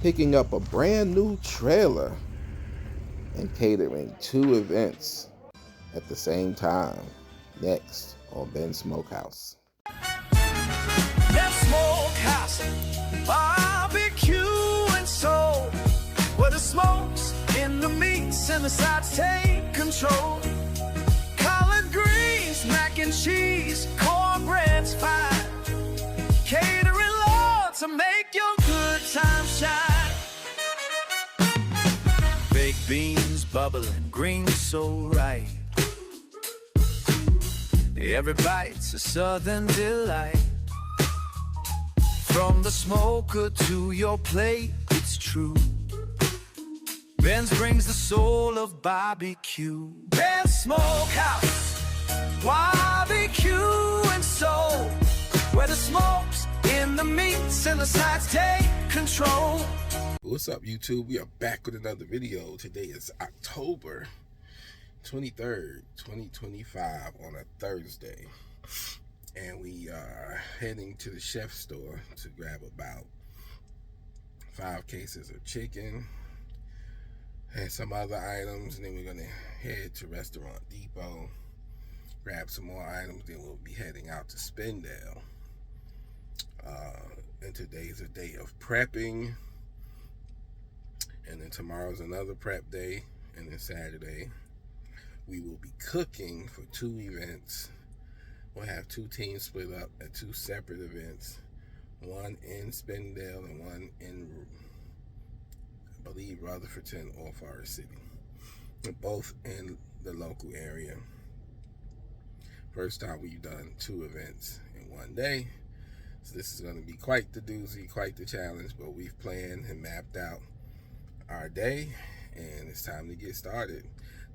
picking up a brand new trailer and catering 2 events at the same time. Next on Ben Smokehouse. That Smokehouse, barbecue and soul, where the smokes in the meats and the sides take control. Collard greens, mac and cheese, cornbread's fine. Catering Lord to make your good time shine. Baked beans bubbling, greens so right. Every bite's a southern delight. From the smoker to your plate, it's true. Ben's brings the soul of barbecue. Ben's Smokehouse, barbecue and soul, where the smokes in the meats and the sides take control. What's up, YouTube? We are back with another video. Today is October 23rd, 2025 on a Thursday. And we are heading to the chef store to grab about 5 cases of chicken and some other items. And then we're going to head to Restaurant Depot, grab some more items. Then we'll be heading out to Spindale. And today's a day of prepping. And then tomorrow's another prep day. And then Saturday, we will be cooking for 2 events. We'll have 2 teams split up at 2 separate events. One in Spindale and one in, I believe, Rutherfordton or Forest City. Both in the local area. First time we've done 2 events in one day. So this is going to be quite the doozy, quite the challenge, but we've planned and mapped out our day, and it's time to get started.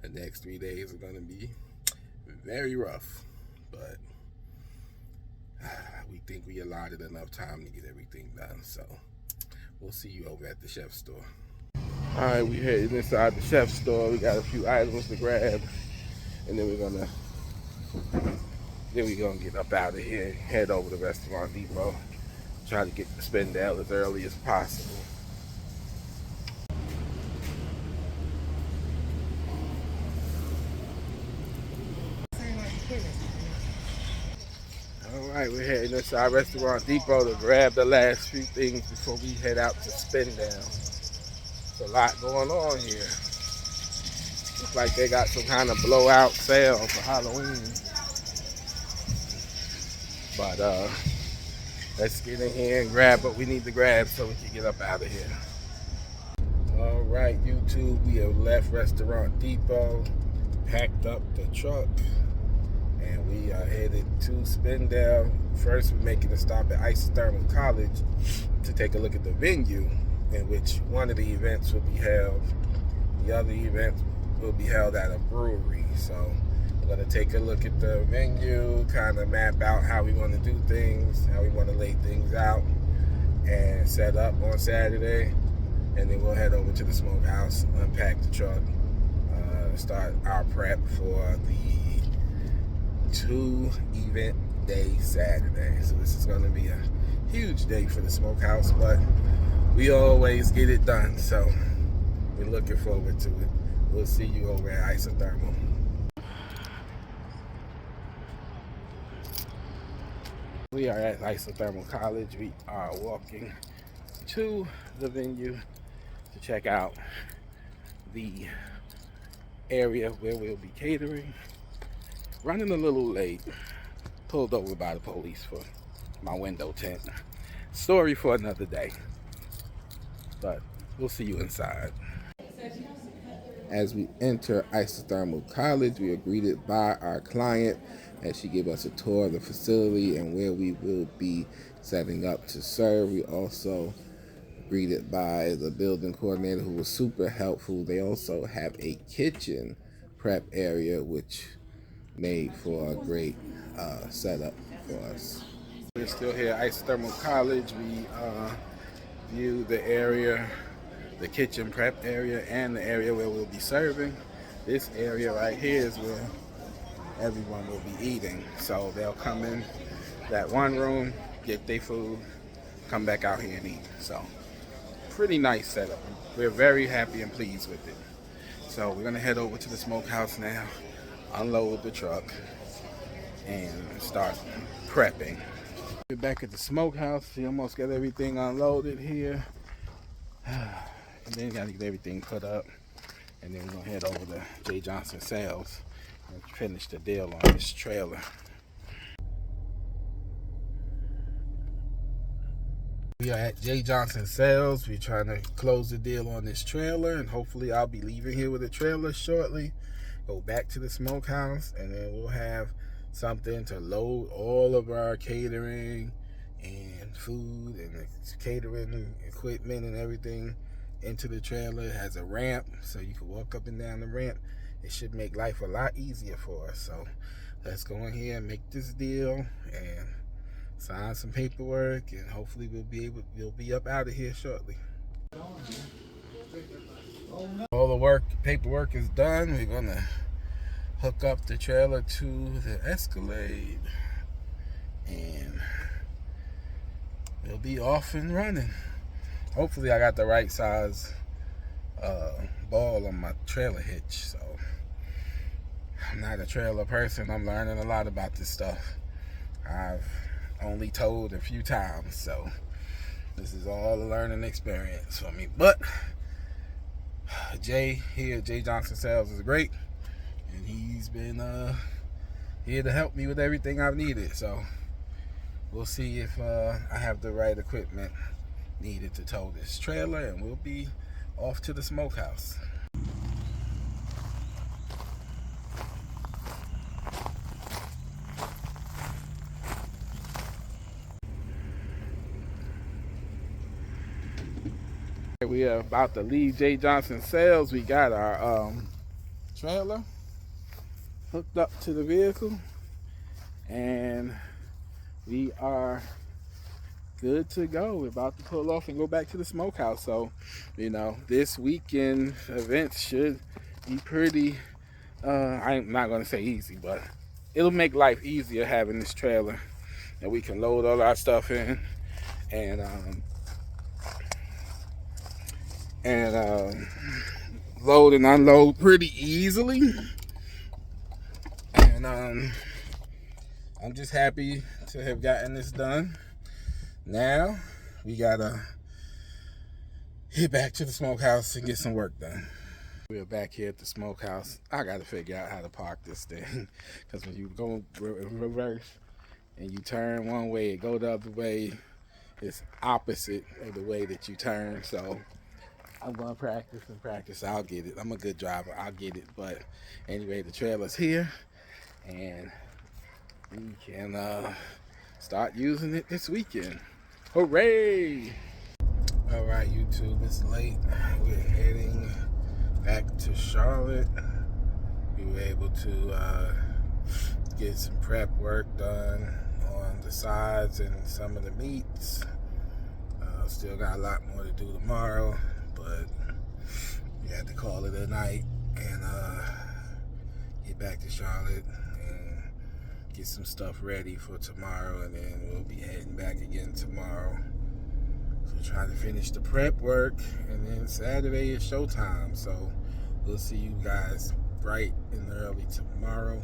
The next 3 days are going to be very rough, but we think we allotted enough time to get everything done. So we'll see you over at the chef store. All right, we headed inside the chef store. We got a few items to grab, and then we're gonna get up out of here and head over to Restaurant Depot. Try to get to Spindale as early as possible. Alright, we're heading inside Restaurant Depot to grab the last few things before we head out to Spindale. There's a lot going on here. Looks like they got some kind of blowout sale for Halloween. But let's get in here and grab what we need to grab so we can get up out of here. Alright, YouTube, we have left Restaurant Depot, packed up the truck, and we are headed to Spindale. First, we're making a stop at Isothermal College to take a look at the venue in which one of the events will be held. The other event will be held at a brewery. So we're going to take a look at the venue, kind of map out how we want to do things, how we want to lay things out, and set up on Saturday. And then we'll head over to the Smokehouse, unpack the truck, start our prep for the 2 event day Saturday. So this is going to be a huge day for the Smokehouse, but we always get it done. So we're looking forward to it. We'll see you over at Isothermal. We are at Isothermal College. We are walking to the venue to check out the area where we'll be catering. Running a little late. Pulled over by the police for my window tint. Story for another day. But we'll see you inside. As we enter Isothermal College, we are greeted by our client as she gave us a tour of the facility and where we will be setting up to serve. We also greeted by the building coordinator, who was super helpful. They also have a kitchen prep area, which made for a great setup for us. We're still here at Isothermal College. We view the area, the kitchen prep area, and the area where we'll be serving. This area right here is where everyone will be eating. So they'll come in that one room, get their food, come back out here and eat. So pretty nice setup. We're very happy and pleased with it. So we're gonna head over to the Smokehouse now, unload the truck, and start prepping. We're back at the Smokehouse. We almost got everything unloaded here. And then gotta get everything put up. And then we're gonna head over to J. Johnson Sales and finish the deal on this trailer. We are at J. Johnson Sales. We're trying to close the deal on this trailer, and hopefully I'll be leaving here with a trailer shortly. Go back to the Smokehouse, and then we'll have something to load all of our catering and food and catering equipment and everything into the trailer. It has a ramp, so you can walk up and down the ramp. It should make life a lot easier for us. So let's go in here and make this deal and sign some paperwork, and hopefully we'll be up out of here shortly. All the paperwork is done. We're gonna hook up the trailer to the Escalade, and we'll be off and running. Hopefully I got the right size ball on my trailer hitch. So I'm not a trailer person. I'm learning a lot about this stuff. I've only towed a few times, so this is all a learning experience for me. But Jay here at J. Johnson Sales is great, and he's been here to help me with everything I've needed. So we'll see if I have the right equipment needed to tow this trailer, and we'll be off to the Smokehouse. We are about to leave J. Johnson Sales. We got our trailer hooked up to the vehicle, and we are good to go. We're about to pull off and go back to the Smokehouse. So, you know, this weekend events should be pretty, I'm not going to say easy, but it'll make life easier having this trailer that we can load all our stuff in and load and unload pretty easily. And I'm just happy to have gotten this done. Now we gotta head back to the Smokehouse and get some work done. We're back here at the Smokehouse. I gotta figure out how to park this thing, because when you go in reverse and you turn one way, go the other way, it's opposite of the way that you turn. So I'm gonna practice and practice. I'll get it. I'm a good driver. I'll get it. But anyway, the trailer's here, and we can start using it this weekend. Hooray! All right, YouTube, it's late. We're heading back to Charlotte. We were able to get some prep work done on the sides and some of the meats. Still got a lot more to do tomorrow, but we had to call it a night and get back to Charlotte and get some stuff ready for tomorrow, and then we'll be heading back again tomorrow. So trying to finish the prep work, and then Saturday is showtime. So we'll see you guys bright and early tomorrow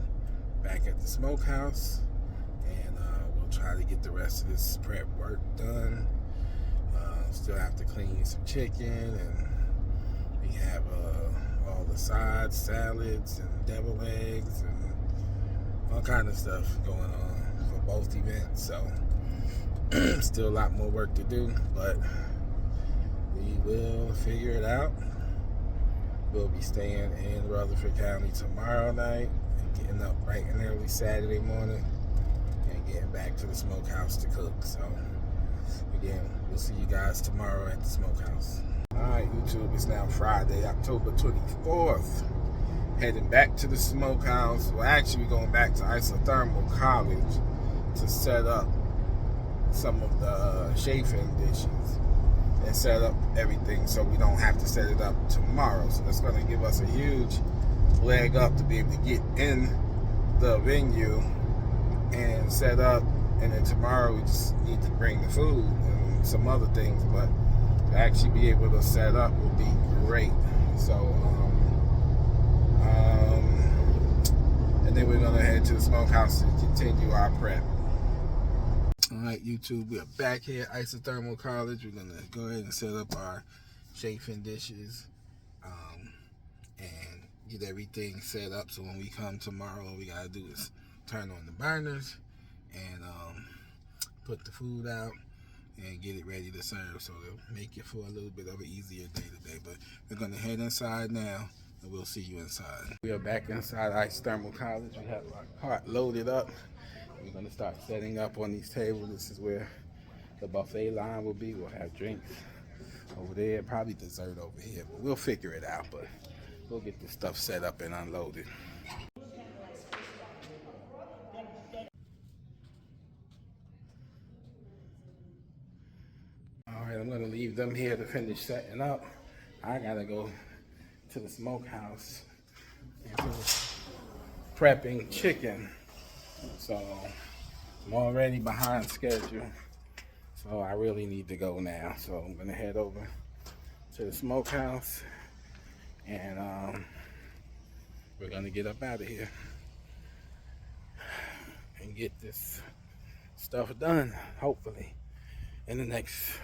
back at the Smokehouse, and we'll try to get the rest of this prep work done. Still have to clean some chicken, and we have all the sides, salads, and deviled eggs, and all kind of stuff going on for both events. So still a lot more work to do, but we will figure it out. We'll be staying in Rutherford County tomorrow night and getting up bright and early Saturday morning and getting back to the Smokehouse to cook. So again, we'll see you guys tomorrow at the Smokehouse. Alright, YouTube, it's now Friday, October 24th. Heading back to the Smokehouse. Well, actually, we're going back to Isothermal College to set up some of the chafing dishes and set up everything so we don't have to set it up tomorrow. So that's going to give us a huge leg up to be able to get in the venue and set up. And then tomorrow we just need to bring the food and some other things, but to actually be able to set up will be great. So, and then we're gonna head to the Smokehouse to continue our prep. All right, YouTube, we're back here at Isothermal College. We're gonna go ahead and set up our chafing dishes and get everything set up. So when we come tomorrow, all we gotta do is turn on the burners and put the food out and get it ready to serve. So it'll make it for a little bit of an easier day today. But we're gonna head inside now, and we'll see you inside. We are back inside Isothermal College. We have our cart loaded up. We're gonna start setting up on these tables. This is where the buffet line will be. We'll have drinks over there, probably dessert over here, but we'll figure it out. But we'll get this stuff set up and unloaded. All right, I'm gonna leave them here to finish setting up. I gotta go to the Smokehouse and finish prepping chicken. So I'm already behind schedule. So I really need to go now. So I'm gonna head over to the Smokehouse and we're gonna get up out of here and get this stuff done, hopefully, in the next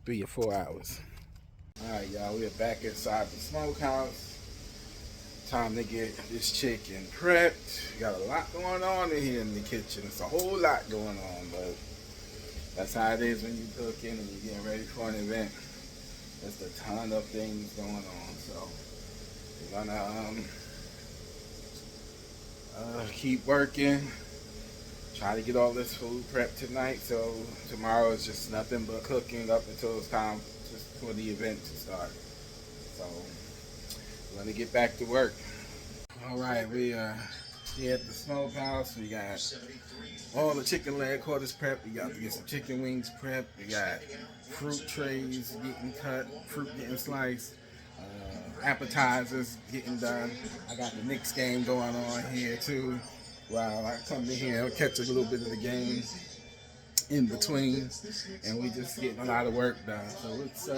3 or 4 hours. All right, y'all, we're back inside the Smokehouse. Time to get this chicken prepped. Got a lot going on in here in the kitchen. It's a whole lot going on, but that's how it is when you're cooking and you're getting ready for an event. There's a ton of things going on. So we're gonna keep working. Try to get all this food prepped tonight. So tomorrow is just nothing but cooking up until it's time just for the event to start. So we're gonna get back to work. All right, we are here at the Smokehouse. We got all the chicken leg quarters prepped. We got to get some chicken wings prepped. We got fruit trays getting cut, fruit getting sliced, appetizers getting done. I got the Knicks game going on here too. While I come in here and catch a little bit of the game in between, and we just getting a lot of work done. So it's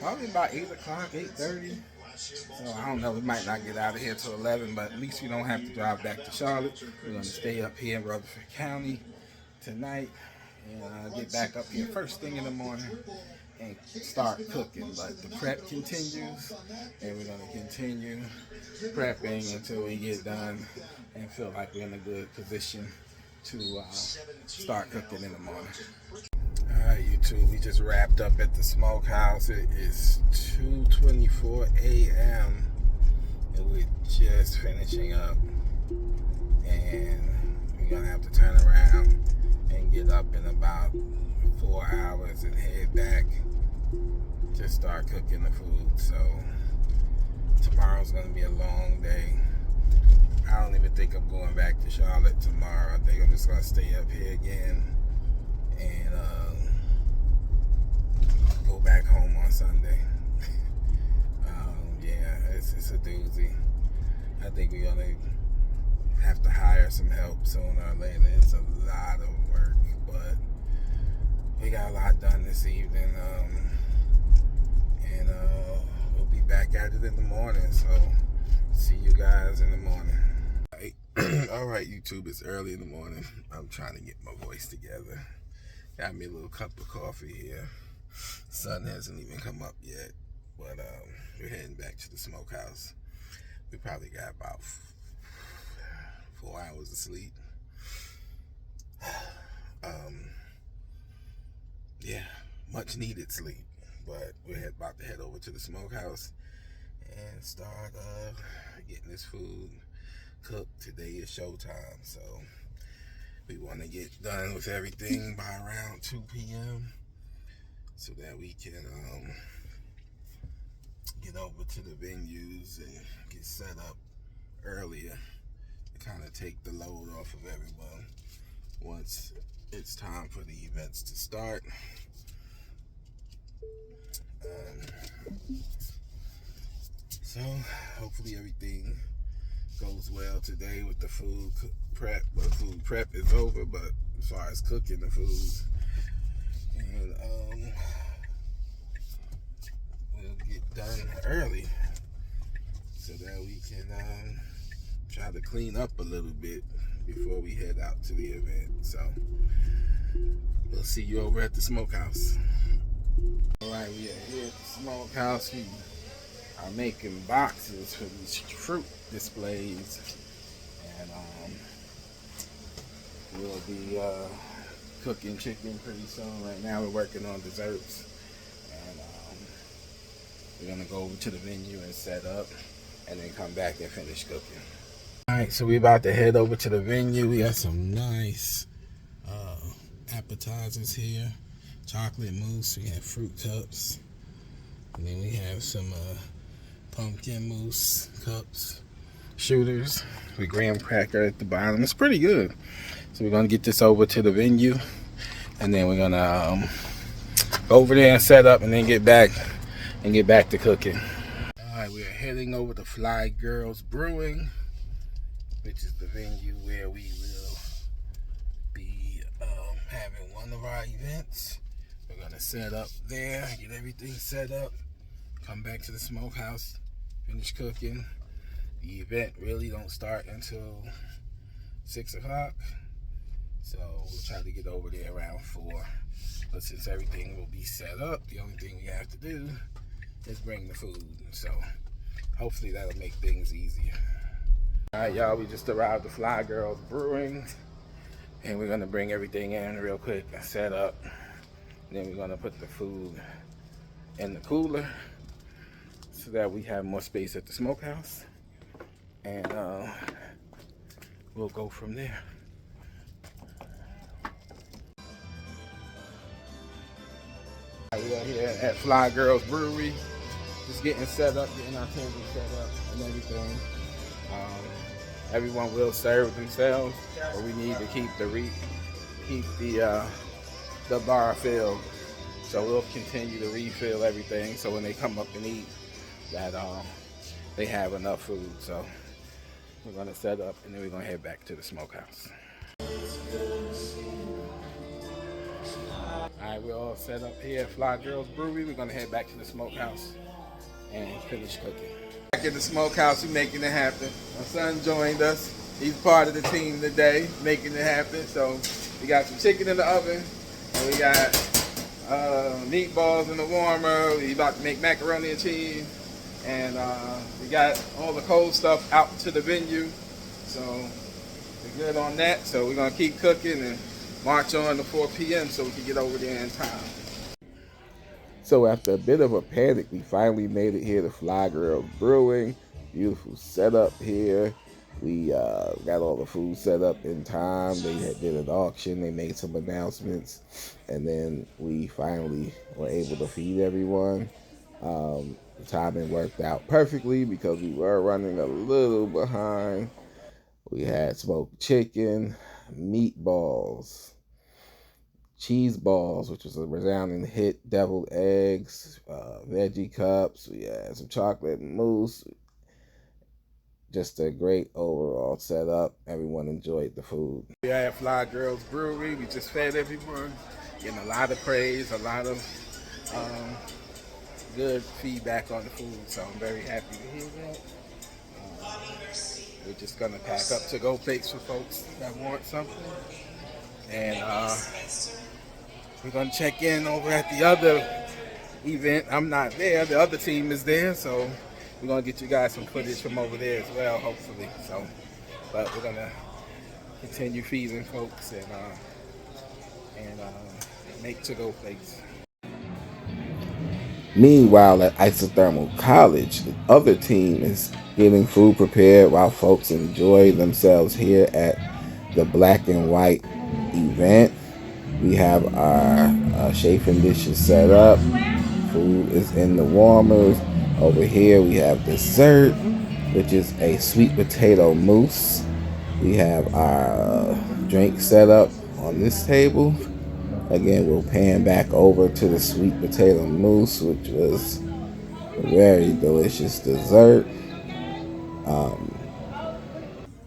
probably about 8 o'clock, 8:30. So I don't know, we might not get out of here till 11, but at least we don't have to drive back to Charlotte. We're going to stay up here in Rutherford County tonight and get back up here first thing in the morning and start cooking. But the prep continues, and we're going to continue prepping until we get done and feel like we're in a good position to start cooking in the morning. Alright, YouTube, we just wrapped up at the Smokehouse. It is 2:24 a.m. and we're just finishing up, and we're gonna have to turn around and get up in about 4 hours and head back to start cooking the food. So tomorrow's gonna be a long day. I don't even think I'm going back to Charlotte tomorrow. I think I'm just gonna stay up here again and go back home on Sunday. Yeah, it's a doozy. I think we're gonna have to hire some help sooner or later. It's a lot of work, but we got a lot done this evening, and we'll be back at it in the morning. So see you guys in the morning. All right, YouTube, it's early in the morning. I'm trying to get my voice together. Got me a little cup of coffee here. Sun hasn't even come up yet, but we're heading back to the Smokehouse. We probably got about 4 hours of sleep. Yeah, much needed sleep. But we're about to head over to the Smokehouse and start getting this food cooked. Today is showtime, so we want to get done with everything by around 2 p.m. so that we can get over to the venues and get set up earlier to kind of take the load off of everyone once it's time for the events to start. So hopefully everything goes well today with the food prep. Well, the food prep is over, but as far as cooking the food, and done early so that we can try to clean up a little bit before we head out to the event. So we'll see you over at the Smokehouse. All right, we are here at the Smokehouse. We are making boxes for these fruit displays, and we'll be cooking chicken pretty soon. Right now we're working on desserts, and we're gonna go over to the venue and set up, and then come back and finish cooking. All right, so we're about to head over to the venue. We got some nice appetizers here. Chocolate mousse, we have fruit cups, and then we have some pumpkin mousse cups, shooters with graham cracker at the bottom. It's pretty good. So we're gonna get this over to the venue, and then we're gonna go over there and set up, and then get back to cooking. All right, we are heading over to Fly Girls Brewing, which is the venue where we will be having one of our events. We're gonna set up there, get everything set up, come back to the Smokehouse, finish cooking. The event really don't start until 6 o'clock, so we'll try to get over there around 4. But since everything will be set up, the only thing we have to do is bring the food. So hopefully that'll make things easier. All right, y'all, we just arrived at Fly Girls Brewing, and we're gonna bring everything in real quick and set up. And then we're gonna put the food in the cooler so that we have more space at the Smokehouse, and we'll go from there. We are here at Fly Girls Brewery, just getting set up, getting our table set up and everything. Everyone will serve themselves, but we need to keep the bar filled. So we'll continue to refill everything, so when they come up and eat, that they have enough food. So we're gonna set up, and then we're gonna head back to the Smokehouse. All right, we're all set up here at Fly Girls Brewery. We're gonna head back to the Smokehouse and finish cooking. Back at the Smokehouse, we're making it happen. My son joined us. He's part of the team today, making it happen. So we got some chicken in the oven, and we got meatballs in the warmer. We about to make macaroni and cheese, and we got all the cold stuff out to the venue. So we're good on that. So we're gonna keep cooking and march on to 4 p.m. so we can get over there in time. So after a bit of a panic, we finally made it here to Fly Girls Brewing. Beautiful setup here. We got all the food set up in time. They did an auction. They made some announcements, and then we finally were able to feed everyone. The timing worked out perfectly because we were running a little behind. We had smoked chicken, meatballs, cheese balls, which was a resounding hit, deviled eggs, veggie cups. We had some chocolate mousse. Just a great overall setup. Everyone enjoyed the food. We are at Fly Girls Brewery. We just fed everyone, getting a lot of praise, a lot of good feedback on the food. So I'm very happy to hear that. We're just gonna pack up to-go plates for folks that want something, and we're gonna check in over at the other event. I'm not there. The other team is there, so we're gonna get you guys some footage from over there as well, hopefully. So, but we're gonna continue feeding folks and make to-go plates. Meanwhile, at Isothermal College, the other team is getting food prepared while folks enjoy themselves here at the Black and White event. We have our chafing dishes set up. Food is in the warmers. Over here we have dessert, which is a sweet potato mousse. We have our drink set up on this table. Again, we'll pan back over to the sweet potato mousse, which was a very delicious dessert.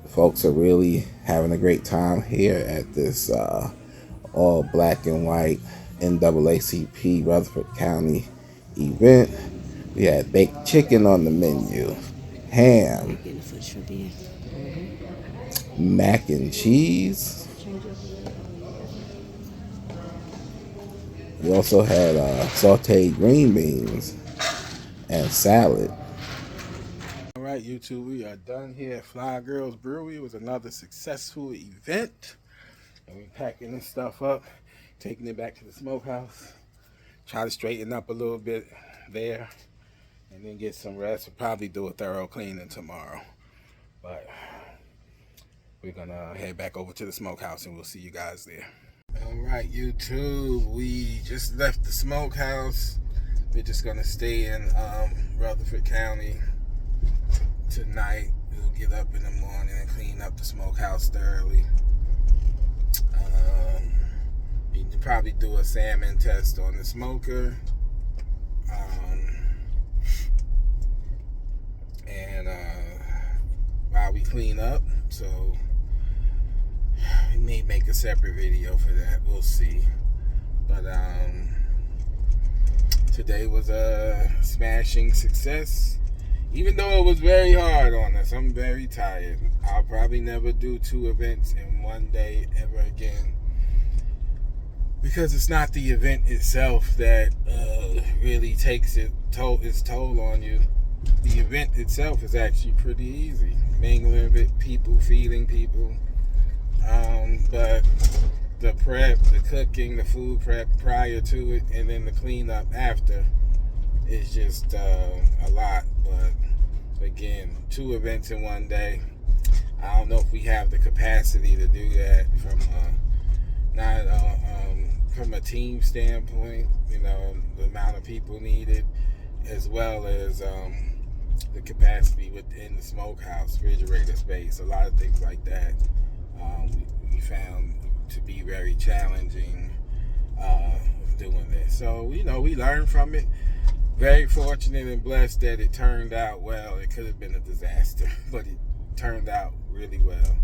Folks are really having a great time here at this all black and white NAACP Rutherford County event. We had baked chicken on the menu, ham, mac and cheese. We also had sauteed green beans and salad. All right, YouTube, we are done here at Fly Girls Brewery. It was another successful event. And we're packing this stuff up, taking it back to the Smokehouse. Try to straighten up a little bit there and then get some rest. We'll probably do a thorough cleaning tomorrow. But we're gonna head back over to the Smokehouse and we'll see you guys there. All right, YouTube, we just left the Smokehouse. We're just gonna stay in Rutherford County tonight. We'll get up in the morning and clean up the Smokehouse thoroughly. You can probably do a salmon test on the smoker. And while we clean up, so we may make a separate video for that. We'll see. But today was a smashing success. Even though it was very hard on us, I'm very tired. I'll probably never do 2 events in one day ever again. Because it's not the event itself that really takes its toll on you. The event itself is actually pretty easy. Mingling with people, feeding people. But the prep, the cooking, the food prep prior to it, and then the cleanup after is just a lot. But again, 2 events in one day. I don't know if we have the capacity to do that from a team standpoint, you know, the amount of people needed, as well as the capacity within the Smokehouse, refrigerator space, a lot of things like that. We found to be very challenging doing this. So, you know, we learned from it. Very fortunate and blessed that it turned out well. It could have been a disaster, but it turned out really well.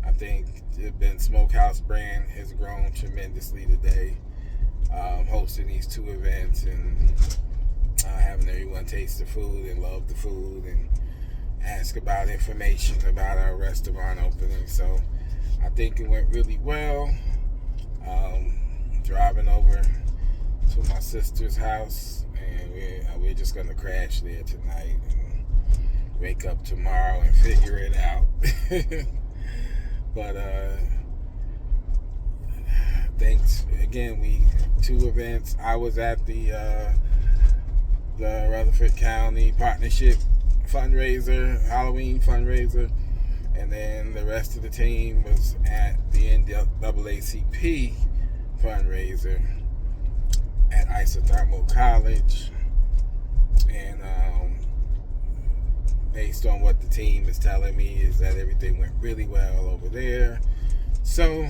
I think the Smokehouse brand has grown tremendously today, hosting these 2 events and having everyone taste the food and love the food and ask about information about our restaurant opening. So I think it went really well. Driving over to my sister's house, and we're just gonna crash there tonight and wake up tomorrow and figure it out. But thanks again. 2 events. I was at the Rutherford County Partnership fundraiser, Halloween fundraiser, and then the rest of the team was at the NAACP fundraiser at Isothermal College. And based on what the team is telling me is that everything went really well over there. So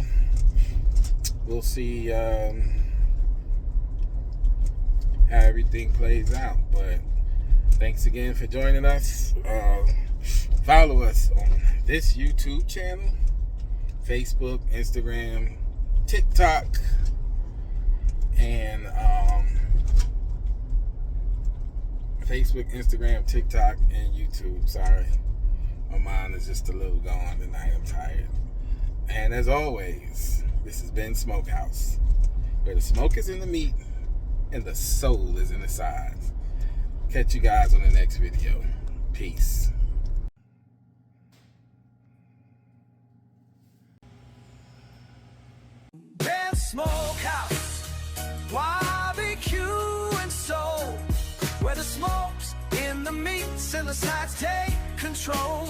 we'll see how everything plays out. But thanks again for joining us. Follow us on this YouTube channel, Facebook, Instagram, TikTok, and Facebook, Instagram, TikTok, and YouTube. Sorry, my mind is just a little gone tonight. I'm tired. And as always, this has been Smokehouse, where the smoke is in the meat and the soul is in the sides. Catch you guys on the next video. Peace. Smokehouse, barbecue and soul, where the smoke's in the meats and the sides take control.